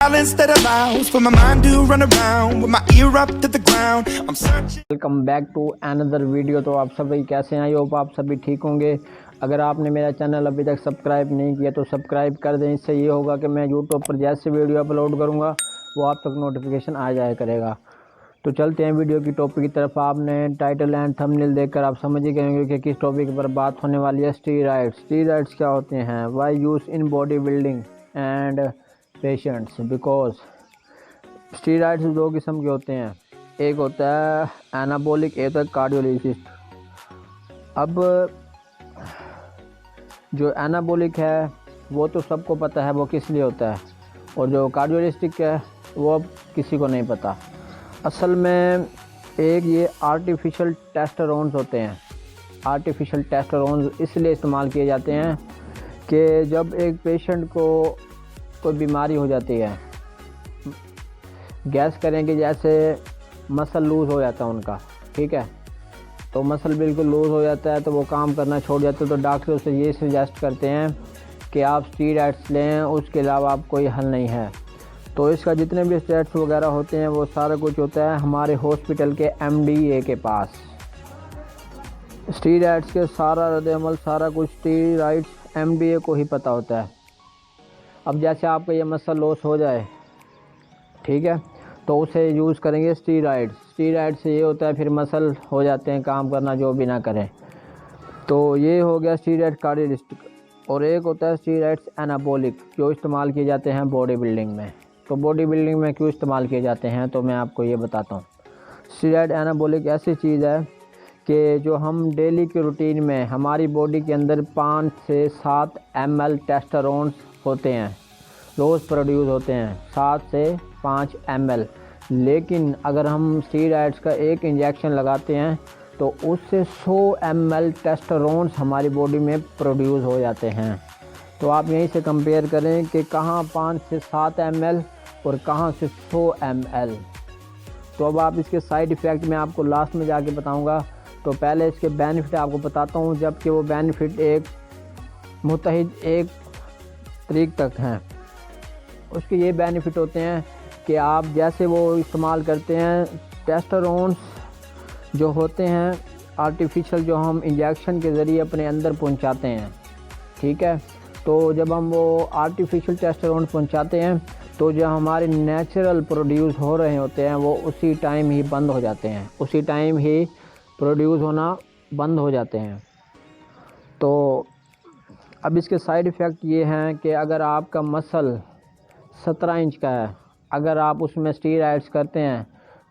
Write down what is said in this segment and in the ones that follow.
That allows for my mind to run around with my ear up to the ground. I'm searching. Welcome back to another video. तो आप सभी कैसे हैं? I hope आप सभी ठीक होंगे। अगर आपने मेरा चैनल अभी तक सब्सक्राइब नहीं किया तो सब्सक्राइब कर दें। इससे ये होगा कि मैं यूट्यूब पर जैसे वीडियो अपलोड करूँगा वो आप तक नोटिफिकेशन आ जाया करेगा। तो चलते हैं वीडियो की टॉपिक की तरफ। आपने टाइटल एंड थंबनेल देखकर आप समझ ही गए होंगे कि किस टॉपिक पर बात होने वाली है। स्टीरॉयड्स। स्टीरॉयड्स क्या होते हैं? Why use in body building and patients? Because steroids दो किस्म के होते हैं, एक होता है एनाबॉलिक, एक होता है कार्डियोलिसिस्ट। अब जो एनाबॉलिक है वो तो सबको पता है वो किस लिए होता है, और जो कार्डियोलिस्टिक है वो अब किसी को नहीं पता। असल में एक ये आर्टिफिशियल टेस्टोस्टेरोन्स होते हैं। आर्टिफिशियल टेस्टोस्टेरोन्स इसलिए इस्तेमाल किए जाते हैं कि जब एक पेशेंट को कोई बीमारी हो जाती है, गैस करें कि जैसे मसल लूज़ हो जाता है उनका, ठीक है, तो मसल बिल्कुल लूज़ हो जाता है तो वो काम करना छोड़ जाते हैं। तो डॉक्टर उसे ये सजेस्ट करते हैं कि आप स्टीरॉयड्स लें, उसके अलावा आप कोई हल नहीं है। तो इसका जितने भी स्टेट्स वगैरह होते हैं वो सारा कुछ होता है हमारे हॉस्पिटल के एमडीए के पास। स्टीरॉयड्स के सारा रद्द-ए-अमल, सारा कुछ स्टीरॉयड्स एमडीए को ही पता होता है। अब जैसे आपका ये मसल लॉस हो जाए, ठीक है, तो उसे यूज़ करेंगे स्टीरॉयड्स। स्टीरॉयड से ये होता है फिर मसल हो जाते हैं काम करना जो भी ना करें। तो ये हो गया स्टीरॉयड कार्डियोलिस्टिक। और एक होता है स्टीरॉयड्स एनाबॉलिक जो इस्तेमाल किए जाते हैं बॉडी बिल्डिंग में। तो बॉडी बिल्डिंग में क्यों इस्तेमाल किए जाते हैं तो मैं आपको ये बताता हूँ। स्टीरॉयड एनाबॉलिक ऐसी चीज़ है कि जो हम डेली के रूटीन में हमारी बॉडी के अंदर 5 से 7 ml टेस्टोस्टेरोन्स होते हैं, रोज़ प्रोड्यूस होते हैं 7 से 5 ml। लेकिन अगर हम स्टीरॉयड्स का एक इंजेक्शन लगाते हैं तो उससे 100 ml टेस्टोस्टेरोन्स हमारी बॉडी में प्रोड्यूस हो जाते हैं। तो आप यहीं से कंपेयर करें कि कहाँ 5 से 7 ml और कहाँ से 100 ml। तो अब आप इसके साइड इफ़ेक्ट मैं आपको लास्ट में जाके बताऊंगा। तो पहले इसके बेनिफिट आपको बताता हूँ, जबकि वो बेनिफिट एक मुतहिद एक तरीक तक हैं। उसके ये बेनिफिट होते हैं कि आप जैसे वो इस्तेमाल करते हैं टेस्टोस्टेरोन्स जो होते हैं आर्टिफिशियल, जो हम इंजेक्शन के ज़रिए अपने अंदर पहुंचाते हैं, ठीक है। तो जब हम वो आर्टिफिशियल टेस्टोस्टेरोन पहुंचाते हैं तो जो हमारे नेचुरल प्रोड्यूस हो रहे होते हैं वो उसी टाइम ही बंद हो जाते हैं, उसी टाइम ही प्रोड्यूस होना बंद हो जाते हैं। तो अब इसके साइड इफ़ेक्ट ये हैं कि अगर आपका मसल 17 इंच का है, अगर आप उसमें स्टीरॉयड्स करते हैं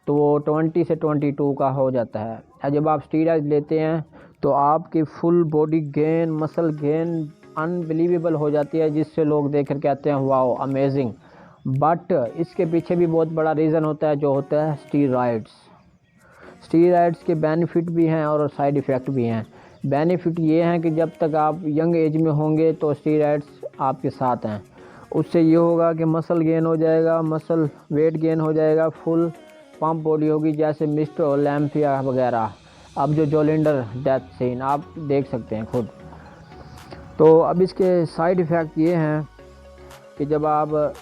तो वो 20 से 22 का हो जाता है। और जब आप स्टीरॉयड लेते हैं तो आपकी full body gain, muscle gain unbelievable हो जाती है, जिससे लोग देख कर कहते हैं वाओ अमेजिंग। बट इसके पीछे भी बहुत बड़ा रीज़न होता है जो होता है स्टीरॉयड्स। स्टीरॉयड्स के बेनिफिट भी हैं और साइड इफ़ेक्ट भी हैं। बेनिफिट ये हैं कि जब तक आप यंग एज में होंगे तो स्टीरॉयड्स आपके साथ हैं। उससे ये होगा कि मसल गेन हो जाएगा, मसल वेट गेन हो जाएगा, फुल पम्प बॉडी होगी, जैसे मिस्टर ओलंपिया वगैरह। अब जो जोलिंडर डेथ सीन आप देख सकते हैं खुद। तो अब इसके साइड इफ़ेक्ट ये हैं कि जब आप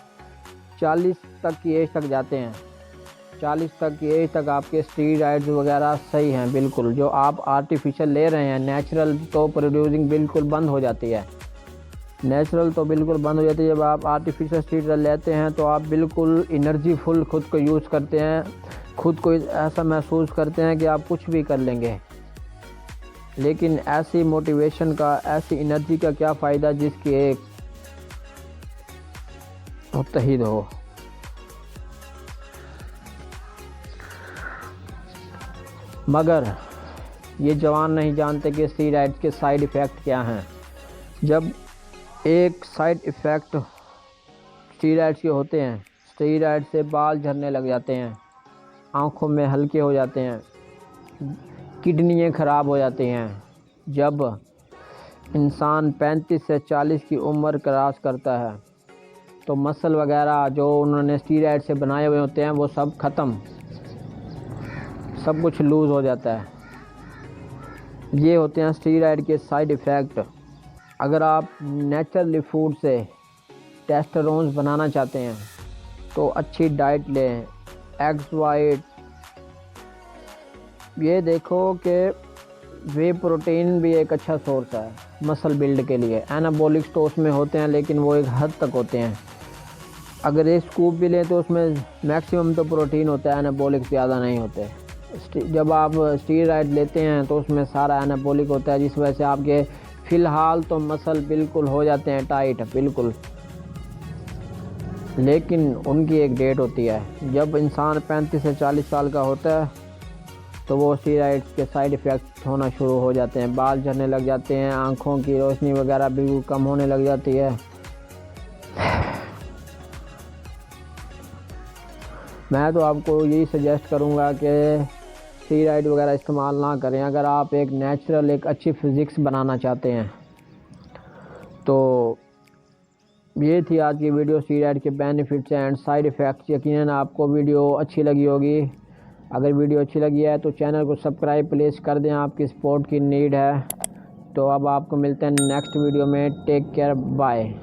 40 तक की एज तक जाते हैं, 40 तक की एज तक आपके स्टीरॉयड्स वगैरह सही हैं बिल्कुल। जो आप आर्टिफिशियल ले रहे हैं, नेचुरल तो प्रोड्यूसिंग बिल्कुल बंद हो जाती है, नेचुरल तो बिल्कुल बंद हो जाती है। जब आप आर्टिफिशियल स्टीरॉयड लेते हैं तो आप बिल्कुल एनर्जी फुल खुद को यूज़ करते हैं, खुद को ऐसा महसूस करते हैं कि आप कुछ भी कर लेंगे। लेकिन ऐसी मोटिवेशन का, ऐसी एनर्जी का क्या फ़ायदा जिसकी एक मुत्तहिद हो। मगर ये जवान नहीं जानते कि स्टीरॉयड्स के साइड इफ़ेक्ट क्या हैं। जब एक साइड इफ़ेक्ट स्टीरॉयड्स के होते हैं, स्टीरॉयड से बाल झड़ने लग जाते हैं, आँखों में हल्के हो जाते हैं, किडनियाँ ख़राब हो जाती हैं। जब इंसान 35 से 40 की उम्र क्रॉस करता है तो मसल वगैरह जो उन्होंने स्टीरॉयड से बनाए हुए होते हैं वो सब ख़त्म, सब कुछ लूज़ हो जाता है। ये होते हैं स्टीरॉयड के साइड इफ़ेक्ट। अगर आप नेचुरली फूड से टेस्टोस्टेरोन बनाना चाहते हैं तो अच्छी डाइट लें। एग्स वाइट, ये देखो कि वे प्रोटीन भी एक अच्छा सोर्स है मसल बिल्ड के लिए। एनाबॉलिक्स तो उसमें होते हैं लेकिन वो एक हद तक होते हैं। अगर एक स्कूप भी लें तो उसमें मैक्सिमम तो प्रोटीन होता है, एनाबॉलिक्स ज़्यादा नहीं होते। जब आप स्टीरॉयड लेते हैं तो उसमें सारा एनाबॉलिक होता है, जिस वजह से आपके फ़िलहाल तो मसल बिल्कुल हो जाते हैं टाइट बिल्कुल, लेकिन उनकी एक डेट होती है। जब इंसान 35 से 40 साल का होता है तो वो स्टीरॉयड्स के साइड इफ़ेक्ट होना शुरू हो जाते हैं। बाल झड़ने लग जाते हैं, आँखों की रोशनी वगैरह बिल्कुल कम होने लग जाती है। मैं तो आपको यही सजेस्ट करूँगा कि स्टीरॉयड वगैरह इस्तेमाल ना करें। अगर आप एक नेचुरल एक अच्छी फिज़िक्स बनाना चाहते हैं तो ये थी आज की वीडियो, स्टीरॉयड के बेनिफिट्स एंड साइड इफ़ेक्ट्स। यकीनन आपको वीडियो अच्छी लगी होगी। अगर वीडियो अच्छी लगी है तो चैनल को सब्सक्राइब प्लीज़ कर दें, आपकी सपोर्ट की नीड है। तो अब आपको मिलते हैं नेक्स्ट वीडियो में। Take care, bye.